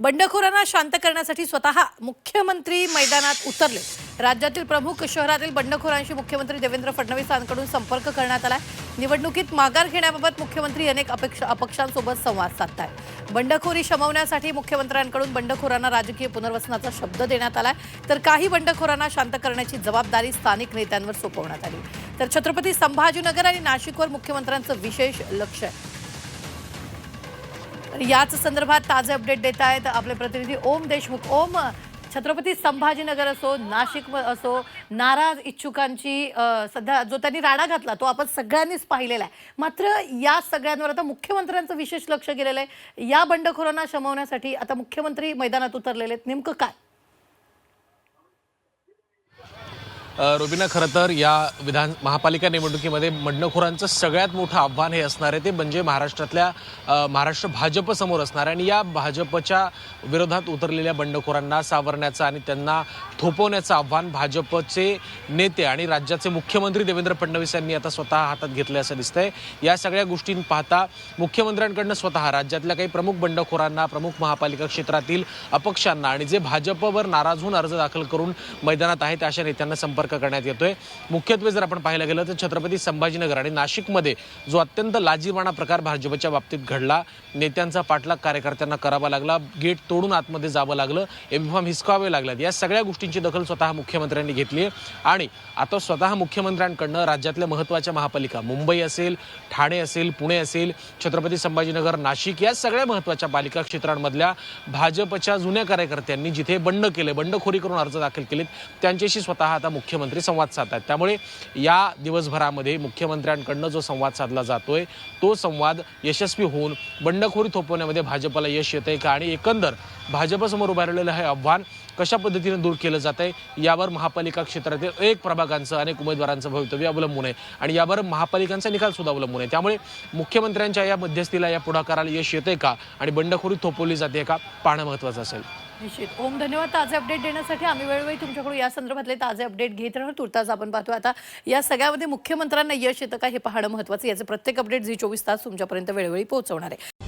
बंडखोरांना शांत करण्यासाठी स्वतः मुख्यमंत्री मैदानात उतरले। राज्यातील प्रमुख शहरातील बंडखोरांशी मुख्यमंत्री देवेंद्र फडणवीसांकडून संपर्क करण्यात आलाय। निवडणुकीत माघार घेण्याबाबत मुख्यमंत्री अनेक अपक्षांसोबत संवाद साधतायत। बंडखोरी शमवण्यासाठी मुख्यमंत्र्यांकडून बंडखोरांना राजकीय पुनर्वसनाचा शब्द देण्यात आलाय, तर काही बंडखोरांना शांत करण्याची जबाबदारी स्थानिक नेत्यांवर सोपवण्यात आली। तर छत्रपती संभाजीनगर आणि नाशिकवर मुख्यमंत्र्यांचं विशेष लक्ष आहे। याच संदर्भात ताजे अपडेट देत आहेत आपले प्रतिनिधी ओम देशमुख। ओम, छत्रपती संभाजीनगर असो, नाशिक असो, नाराज इच्छुकांची सध्या जो त्यांनी राडा घातला तो आपण सगळ्यांनीच पाहिलेला आहे। मात्र या सगळ्यांवर आता मुख्यमंत्र्यांचं विशेष लक्ष गेलेलं आहे। या बंडखोरांना शमवण्यासाठी आता मुख्यमंत्री मैदानात उतरलेले आहेत, नेमकं काय? रुबीना, खरं तर या महापालिका निवडणुकीमध्ये बंडखोरांचं सगळ्यात मोठं आव्हान हे असणार आहे ते म्हणजे महाराष्ट्र भाजप समोर असणार आहे। आणि या भाजपच्या विरोधात उतरलेल्या बंडखोरांना सावरण्याचं आणि त्यांना थोपवण्याचं आव्हान भाजपचे नेते आणि राज्याचे मुख्यमंत्री देवेंद्र फडणवीस यांनी आता स्वतः हातात घेतलं असं दिसतंय। या सगळ्या गोष्टी पाहता मुख्यमंत्र्यांकडनं स्वतः राज्यातल्या काही प्रमुख बंडखोरांना, प्रमुख महापालिका क्षेत्रातील अपक्षांना आणि जे भाजपवर नाराज होऊन अर्ज दाखल करून मैदानात आहेत अशा नेत्यांना संपर्क करण्यात येतोय। मुख्यत्वे जर आपण पाहायला गेलं तर छत्रपती संभाजीनगर आणि नाशिकमध्ये जो अत्यंत लाजिरवाणा प्रकार भाजपच्या बाबतीत घडला, नेत्यांचा पाठलाग कार्यकर्त्यांना करावा लागला, गेट तोडून आतमध्ये जावं लागलं, एमफॉर्म हिसकावे लागलेत, या सगळ्या गोष्टींची दखल स्वतः मुख्यमंत्र्यांनी घेतली आहे। आणि आता स्वतः मुख्यमंत्र्यांकडनं राज्यातल्या महत्त्वाच्या महापालिका, मुंबई असेल, ठाणे असेल, पुणे असेल, छत्रपती संभाजीनगर, नाशिक या सगळ्या महत्त्वाच्या पालिका क्षेत्रांमधल्या भाजपच्या जुन्या कार्यकर्त्यांनी जिथे बंडखोरी करून अर्ज दाखल केलेत त्यांच्याशी स्वतः आता मुख्यमंत्री संवाद साधतात। त्यामुळे या दिवसभरामध्ये मुख्यमंत्र्यांकडनं जो संवाद साधला जातोय तो संवाद यशस्वी होऊन बंडखोरी थोपवण्यामध्ये भाजपला यश येतंय का आणि एकंदर भाजपसमोर उभारलेलं हे आव्हान कशा पद्धतीने दूर केलं जात आहे यावर महापालिका क्षेत्रातील अनेक प्रभागांचं, अनेक उमेदवारांचं भवितव्य अवलंबून आहे आणि यावर महापालिकांचा निकाल सुद्धा अवलंबून आहे। त्यामुळे मुख्यमंत्र्यांच्या या मध्यस्थीला, या पुढाकाराला यश येतंय का आणि बंडखोरी थोपवली जाते का पाहणं महत्त्वाचं असेल। निश्चित ओम, धन्यवाद ताजे अपडेट देण्यासाठी। आम्ही वेळोवेळी तुमच्याकडून या संदर्भातले ताजे अपडेट घेत राहणार। तुर्तास आपण पाहतो आता या सगळ्यामध्ये मुख्यमंत्र्यांना यश येतं का हे पाहणं महत्त्वाचं। याचे प्रत्येक अपडेट झी 24 तास तुमच्यापर्यंत वेळोवेळी पोहोचवणार आहे।